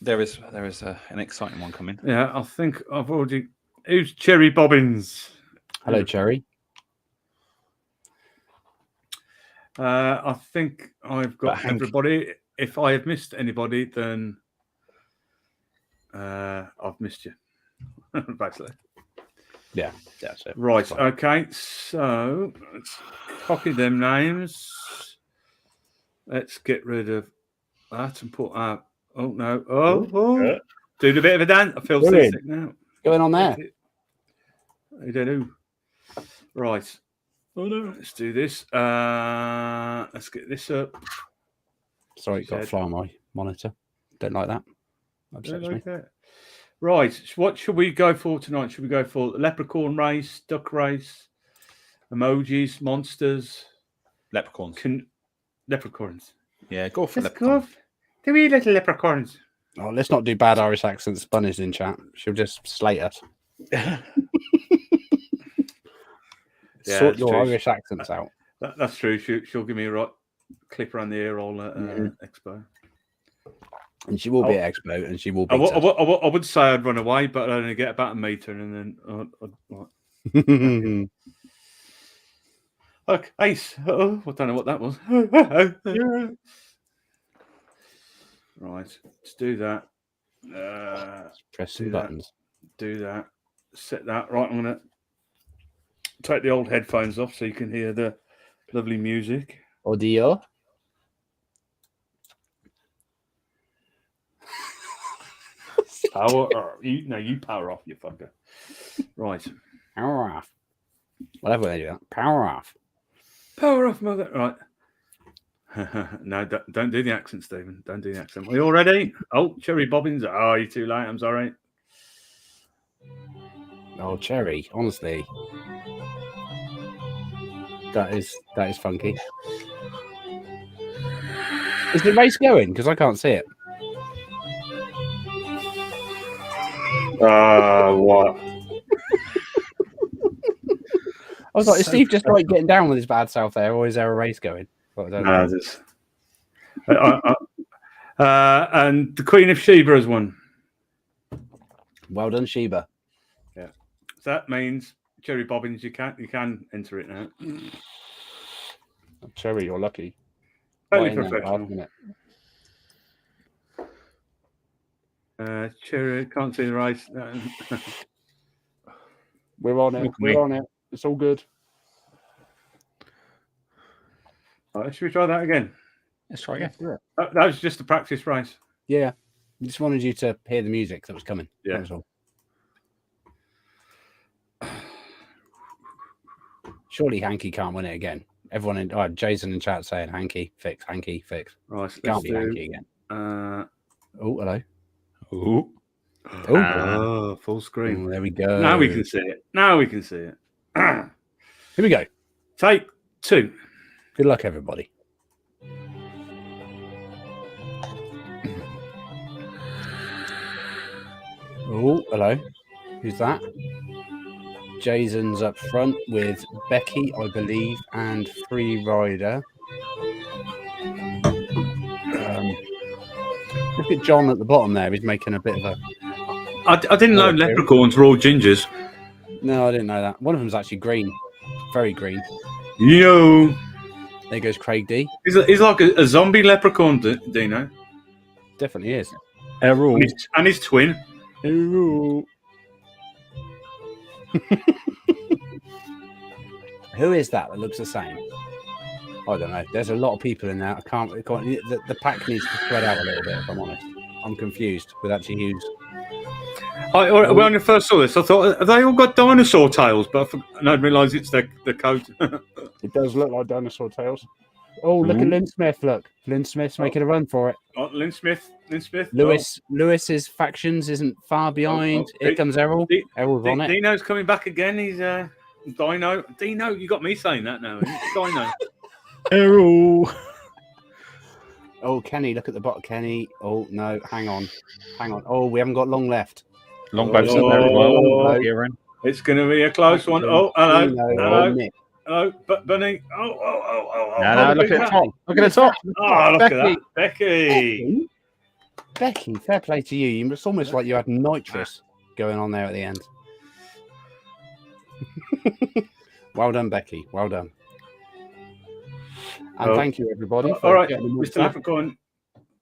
There is an exciting one coming. Yeah, I think I've already. Who's Cherry Bobbins? Hello, Cherry. I think I've got everybody. If I have missed anybody, then I've missed you. Basically. Yeah, that's it. Right. Okay. So let's copy them names. Let's get rid of that and put out. Oh no! Oh! Doing a bit of a dance. I feel seasick now. What's going on there? I don't know. Right. Oh no! Let's do this. Let's get this up. Sorry, got a fly on my monitor. Don't like that. Upsets me. Right. What should we go for tonight? Should we go for leprechaun race, duck race, emojis, monsters, leprechauns? Leprechauns. Yeah, go for Let's leprechauns. go. Do we little leprechauns? Oh, let's not do bad Irish accents. Bunny's in chat. She'll just slate us. Sort your Irish accents out. That's true. She'll give me a right clip around the ear all Expo. And she will be at Expo, and she will be. I would say I'd run away, but I'd only get about a meter, and then look, Ace. Oh, I don't know what that was. Right, let's do that. Press some buttons. Do that. Set that. Right, I'm gonna take the old headphones off so you can hear the lovely music. Audio. Power off. You power off, you fucker. Right. Power off. Whatever they do that. Power off. Power off, mother. Right. No, don't do the accent, Stephen. Don't do the accent. Are you all ready? Oh, Cherry Bobbins. Oh, you're too late. I'm sorry. Oh, Cherry. Honestly. That is funky. Is the race going? Because I can't see it. What? I was like, is Steve just like getting down with his bad self there, or is there a race going? I don't know. And the Queen of Sheba has won. Well done, Sheba. Yeah. So that means Cherry Bobbins, you can enter it now. Cherry, you're lucky. Totally professional. Cherry, can't see the race. We're on it. We're on it. It's all good. Right, should we try that again? Let's try again. That was just a practice race. Yeah. I just wanted you to hear the music that was coming. Yeah. That was all. Surely Hanky can't win it again. Everyone in Jason in chat saying Hanky, fix, Hanky, fix. Right. Can't be Hanky again. Oh, hello. Oh, full screen. Oh, there we go. Now we can see it. Here we go. Take 2. Good luck, everybody. Oh, hello. Who's that? Jason's up front with Becky, I believe, and Free Rider. Look at John at the bottom there. He's making a bit of a... I didn't know leprechauns were all gingers. No, I didn't know that. One of them's actually green. Very green. Yo. There goes Craig D. He's like a zombie leprechaun, Dino. Definitely is. Errol. And his twin. Errol. Who is that looks the same? I don't know. There's a lot of people in there. I can't the pack needs to spread out a little bit, if I'm honest. I'm confused with actually who's... When I first saw this, I thought, have they all got dinosaur tails? But I didn't realise it's their coat. It does look like dinosaur tails. Oh, look at Lynn Smith, look. Lynn Smith's making a run for it. Oh, Lynn Smith. Lewis's factions isn't far behind. Here comes Errol. Errol's on it. Dino's coming back again. He's Dino, you got me saying that now. Dino. Errol. Oh, Kenny, look at the bottom, Kenny. Oh, no, hang on. Oh, we haven't got long left. Longboat's Oh. up there as well. Longboat. Kieran. It's going to be a close one. Oh, hello. Dino, Hello. Nick. Hello, Bunny. Oh. No, look at the top. Look at the top. Oh, look Becky. at that. Becky. Becky, fair play to you. It's almost like you had nitrous going on there at the end. Well done, Becky. Well done. And thank you, everybody. All right, Mr. Leprechaun.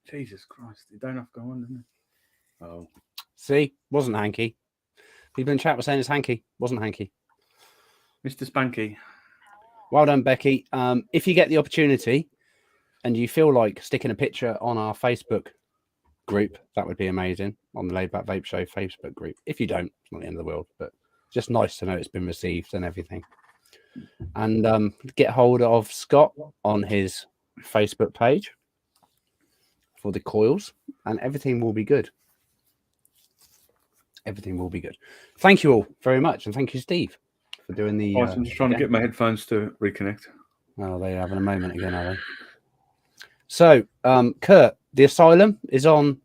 Jesus Christ, you don't have to go on, didn't you? Oh. See, wasn't Hanky. People in chat were saying it's Hanky. Wasn't Hanky. Mr. Spanky. Well done, Becky. If you get the opportunity and you feel like sticking a picture on our Facebook group, that would be amazing, on the Laid Back Vape Show Facebook group. If you don't, it's not the end of the world, but just nice to know it's been received and everything. And get hold of Scott on his Facebook page for the coils, and everything will be good. Everything will be good. Thank you all very much, and thank you, Steve, for doing the... I'm just trying to get my headphones to reconnect. Oh, they're having a moment again, are they? So, Kurt, the Asylum is on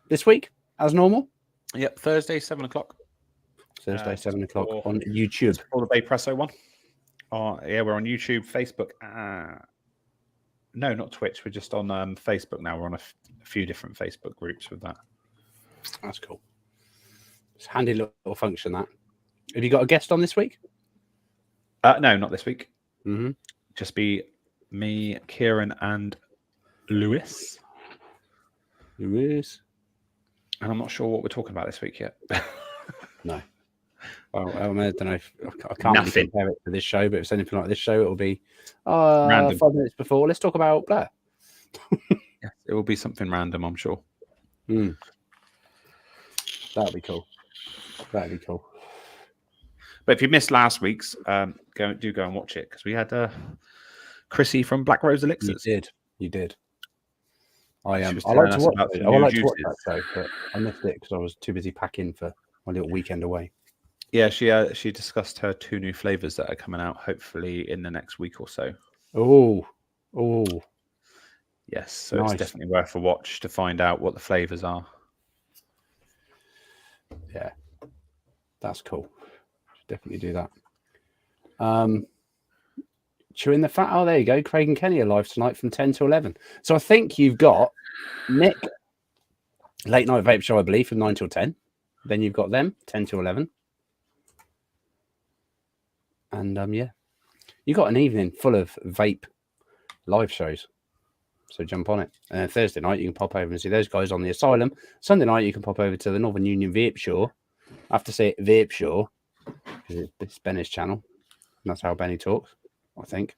this week, as normal? Yep, Thursday, 7 o'clock. Thursday, 7 o'clock on YouTube. For the Bay Presso one. Yeah, we're on YouTube, Facebook. No, not Twitch. We're just on Facebook now. We're on a few different Facebook groups with that. That's cool. It's a handy little function, that. Have you got a guest on this week? No, not this week. Mm-hmm. Just be me, Kieran, and Lewis. Lewis. And I'm not sure what we're talking about this week yet. No. Well, I don't know. I can't really compare it to this show, but if it's anything like this show, it'll be 5 minutes before. Let's talk about Blair. Yeah, it will be something random, I'm sure. That'd be cool. That'd be cool. But if you missed last week's, go and watch it, because we had Chrissy from Black Rose Elixirs. You did. I like to watch that. I like to watch that show, but I missed it because I was too busy packing for my little weekend away. Yeah, she discussed her 2 new flavors that are coming out, hopefully in the next week or so. Oh, yes. So nice. It's definitely worth a watch to find out what the flavors are. Yeah, that's cool. Should definitely do that. Chewing the fat. Oh, there you go. Craig and Kenny are live tonight from 10 to 11. So I think you've got Nick, Late Night Vape Show, I believe, from 9 till 10. Then you've got them 10 to 11. And yeah, you got an evening full of vape live shows. So jump on it. And Thursday night, you can pop over and see those guys on the Asylum. Sunday night, you can pop over to the Northern Union Vape Show. I have to say Vape Show because it's Benny's channel. And that's how Benny talks, I think.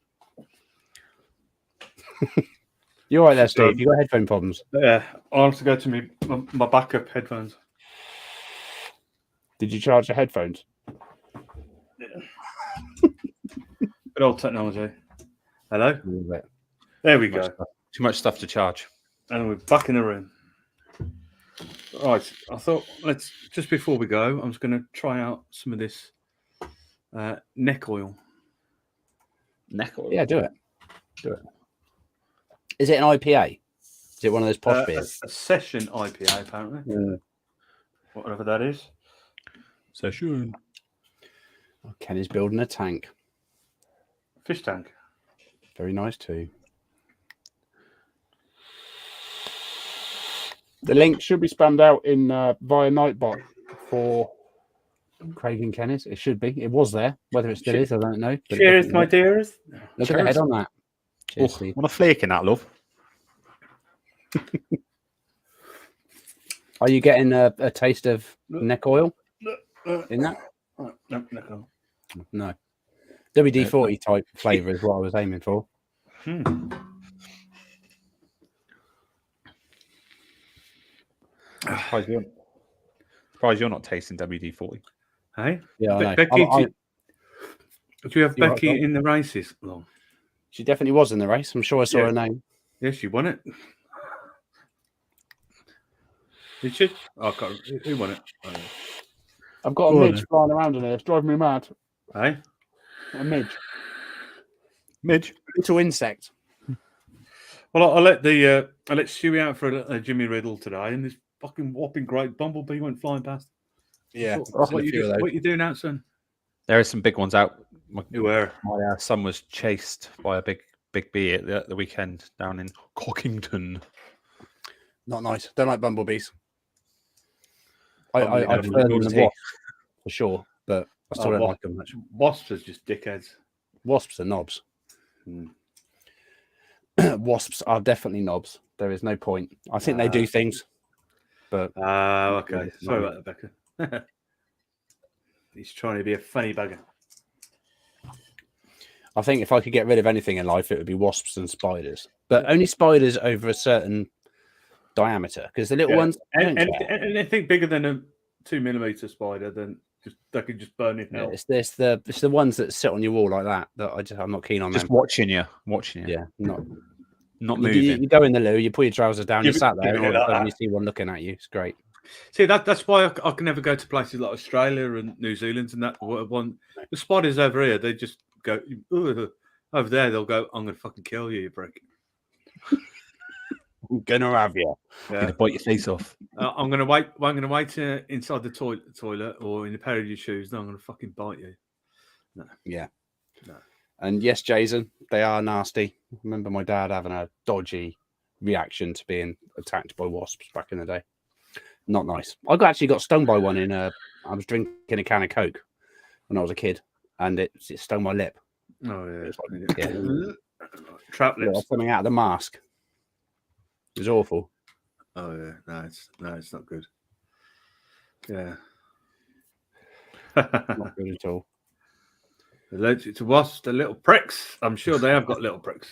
You're right there, Steve. You got headphone problems? Yeah, I'll have to go to my backup headphones. Did you charge the headphones? Yeah. Good old technology. Hello? There we go. Too much stuff to charge. And we're back in the room. Right, I thought just before we go, I'm just going to try out some of this neck oil. Neck oil? Yeah, do it. Is it an IPA? Is it one of those posh beers? A session IPA, apparently. Yeah. Whatever that is. Session. Oh, Kenny's building a tank. Fish tank. Very nice too. The link should be spammed out in via Nightbot for Craig and Kenny's. It should be. It was there. Whether it still is, I don't know. Cheers, my dears. Look at the head on that. Cheers, Steve. What a flake in that, love. Are you getting a taste of neck oil in that? No. No. WD-40 type flavour is what I was aiming for. Surprised you're not tasting WD-40. Hey? Yeah, I know. Becky, do you have Becky in the races? Well, she definitely was in the race. I'm sure I saw her name. Yeah, she won it. Did she? Oh, I can't. Who won it? I've got a midge flying around in here. It's driving me mad. Hey? A midge. Midge. Little insect. Well, I'll let Stewie out for a Jimmy Riddle today, and this fucking whopping great bumblebee went flying past. Yeah. What you doing out, son? There are some big ones out. You were. My son was chased by a big bee at the weekend down in Cockington. Not nice. Don't like bumblebees. I Bumblebees prefer them never than naughty. wasps, for sure, but I still don't like them much. Wasps are just dickheads. Wasps are knobs. Wasps are definitely knobs. There is no point. I think they do things, but okay. Sorry about that, Becca. He's trying to be a funny bugger. I think if I could get rid of anything in life, it would be wasps and spiders, but only spiders over a certain diameter, because the little ones. Anything bigger than a 2 millimeter spider, then they can just burn it out. It's the ones that sit on your wall like that I'm not keen on. Just them. watching you. Yeah, not moving. You go in the loo, you pull your trousers down, you sat there, and all of a sudden you that. see one looking at you. It's great. See, that's why I can never go to places like Australia and New Zealand and that one. The spiders over here, they just go over there. They'll go, "I'm gonna fucking kill you, you prick." I'm gonna have you. I'm gonna bite your face off. I'm gonna wait. I'm gonna wait inside the toilet or in a pair of your shoes. No, I'm gonna fucking bite you. No. Yeah. No. And yes, Jason, they are nasty. I remember my dad having a dodgy reaction to being attacked by wasps back in the day. Not nice. I actually got stung by one I was drinking a can of Coke when I was a kid, and it stung my lip. Oh yeah. Trap lips. Something out of the mask. It was awful. Oh yeah. No, it's not good. Yeah. Not good at all. Allergic to wasps, the little pricks. I'm sure they have got little pricks.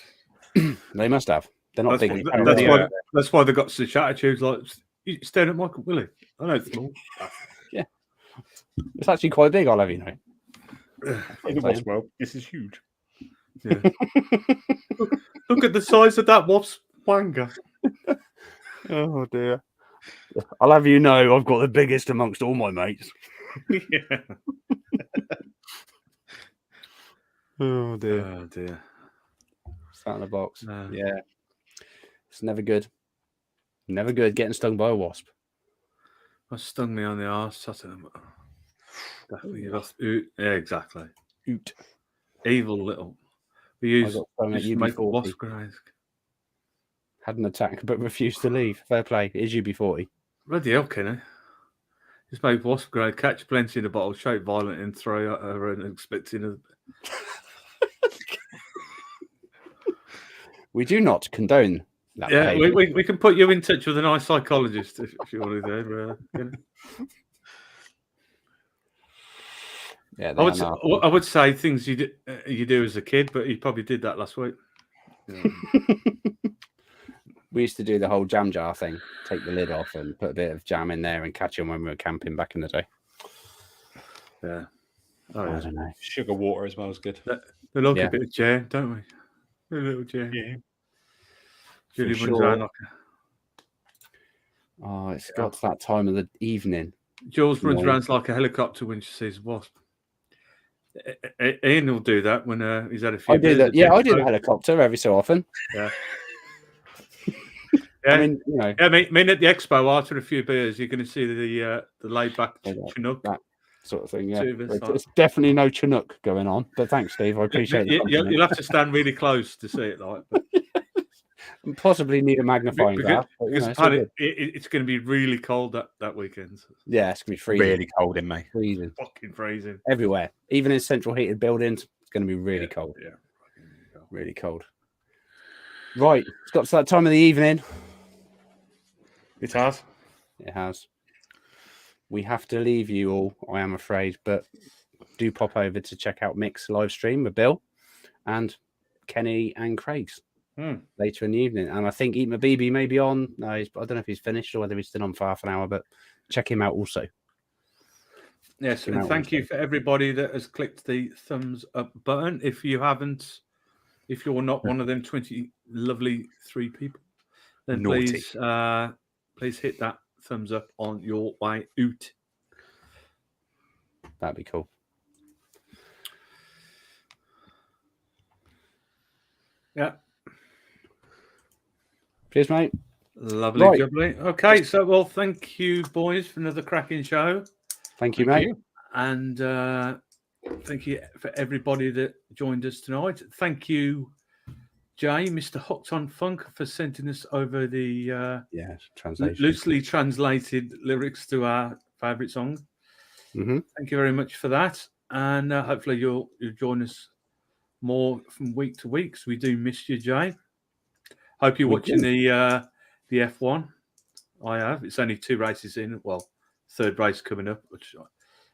They must have. They're not big. That's why they got such attitudes like you staring at Michael Willie. I know it's small. Yeah. It's actually quite big, I'll have you know. Well, this is huge. Yeah. Look at the size of that wasp wanger. Oh dear. I'll have you know I've got the biggest amongst all my mates. Yeah. Oh dear. Oh dear. Sat in a box. Yeah. It's never good. Never good getting stung by a wasp. I stung me on the arse. Yeah, exactly. Oot. Evil little. We used to make wasp grenades. Had an attack but refused to leave. Fair play. It is UB40. Bloody hell, Kenny. Just make wasp grenade, catch plenty in a bottle, shake violent and throw at her and expecting a... We do not condone that. Yeah, we can put you in touch with a nice psychologist if you want to do. Yeah, I would say things you do as a kid, but you probably did that last week. Yeah. We used to do the whole jam jar thing, take the lid off and put a bit of jam in there and catch them when we were camping back in the day. Yeah. Oh, yeah. I don't know. Sugar water as well is good. They like a bit of jam, don't we? A little jam. Yeah. Julie runs around like Oh, it's got to that time of the evening. Jules runs around like a helicopter when she sees a wasp. Ian will do that when he's had a few. I do that. Yeah, I do the helicopter every so often. Yeah. Yeah, I mean, I mean, at the expo, after a few beers, you're going to see the laid back Chinook. That sort of thing, yeah. It's definitely no Chinook going on, but thanks, Steve. I appreciate it. You'll have to stand really close to see it, like. And possibly need a magnifying glass. Because it's going to be really cold that weekend. Yeah, it's going to be freezing. Really cold in May. Freezing. Fucking freezing. Everywhere. Even in central heated buildings, it's going to be really cold. Yeah. Really cold. Right. It's got to that time of the evening. It has. It has. We have to leave you all, I am afraid, but do pop over to check out Mick's live stream with Bill and Kenny and Craig's later in the evening. And I think Eat My BB may be on. No, I don't know if he's finished or whether he's still on for half an hour, but check him out also. Yes, and thank you for everybody that has clicked the thumbs up button. If you haven't, if you're not one of them 20 lovely 3 people, then please hit that thumbs up on your way out. That'd be cool. Yeah. Cheers, mate. Lovely, Right. jubbly. Okay, so well, thank you, boys, for another cracking show. Thank you, Thank mate. And thank you for everybody that joined us tonight. Thank you, Jay, Mr. Hooked on Funk, for sending us over the Translation. loosely translated lyrics to our favourite song. Mm-hmm. Thank you very much for that. And hopefully you'll join us more from week to week. So we do miss you, Jay. Hope you're watching the F1. I have. It's only 2 races in. Well, 3rd race coming up, which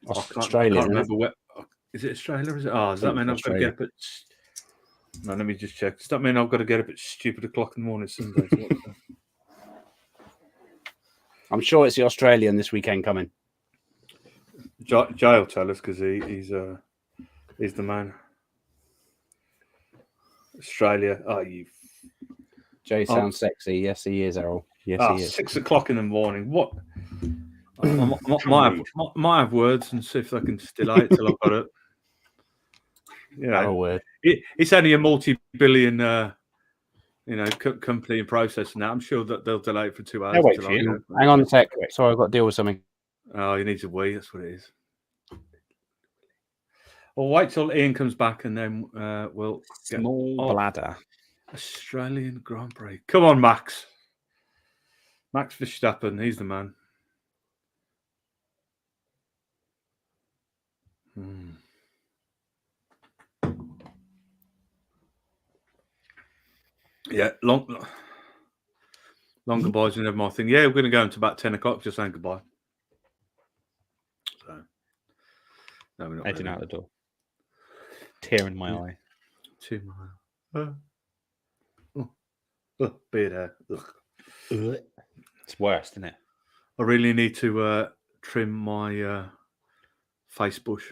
I can't remember where. Is it Australia? Is it? Oh, does that mean I've got to get up at? No, let me just check. Does that mean I've got to get up at stupid o'clock in the morning Sunday? I'm sure it's the Australian this weekend coming. Jay will tell us because he's the man. Australia. Oh, you. Jay sounds sexy. Yes, he is, Errol. Yes, he is. 6 o'clock in the morning. What? I might have words and see if I can delay it till I've got it. Yeah, word. It's only a multi-billion, company and process now. I'm sure that they'll delay it for 2 hours. wait for you. Hang on a sec. Sorry, I've got to deal with something. Oh, you need to wee. That's what it is. Well, wait till Ian comes back and then we'll get Small bladder. Australian Grand Prix. Come on, Max. Max Verstappen. He's the man. Yeah, long goodbyes and everything. I think, yeah, we're going to go into about 10 o'clock, just saying goodbye. So, no, we're not Heading out the door. Tear in my eye. 2 miles. Beard hair. Ugh. It's worse, isn't it? I really need to trim my face bush.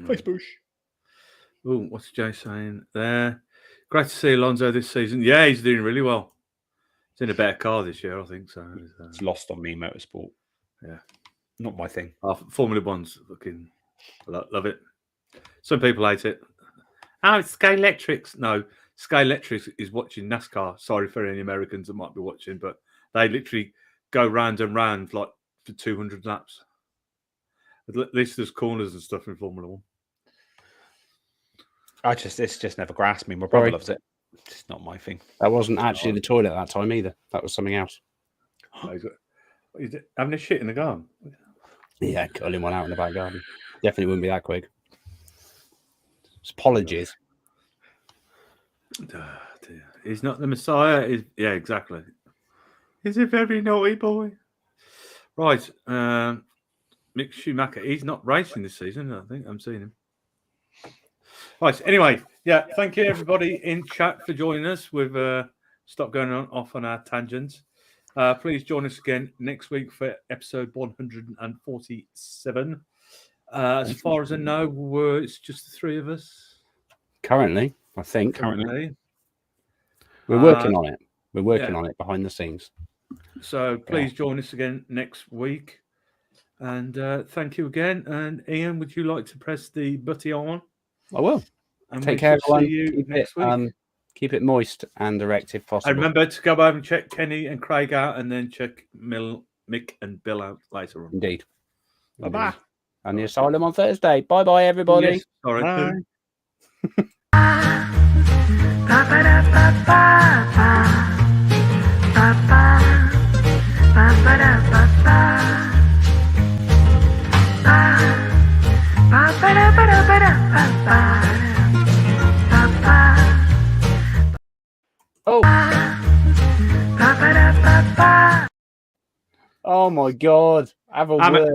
Face bush. Oh, what's Jay saying there? Great to see Alonso this season. Yeah, he's doing really well. He's in a better car this year, I think. So it's lost on me, motorsport. Yeah, not my thing. Formula One's looking, love it. Some people hate it. Oh, it's Sky Electrics. No, Sky Electrics is watching NASCAR. Sorry for any Americans that might be watching, but they literally go round and round like for 200 laps. At least there's corners and stuff in Formula One. It's just never grasped me. My brother loves it. It's not my thing. That wasn't actually the toilet that time either. That was something else. Is it having a shit in the garden? Yeah, curling one out in the back garden. Definitely wouldn't be that quick. Apologies. Oh, dear. He's not the Messiah. Yeah, exactly. He's a very naughty boy. Right. Mick Schumacher. He's not racing this season, I think. I'm seeing him. Right. Anyway, yeah. Thank you, everybody in chat, for joining us. We've stopped going off on our tangents. Please join us again next week for episode 147. As far as I know, it's just the 3 of us. Currently, I think. Currently. We're working on it. We're working on it behind the scenes. So please join us again next week. And thank you again. And Ian, would you like to press the button on? I will. And take care, everyone. See you next week. Keep it moist and direct if possible. And remember to go over and check Kenny and Craig out, and then check Mick and Bill out later on. Indeed. Bye-bye. And the asylum on Thursday. Bye-bye, everybody. Yes, sorry. Bye. Oh my God. Have a word.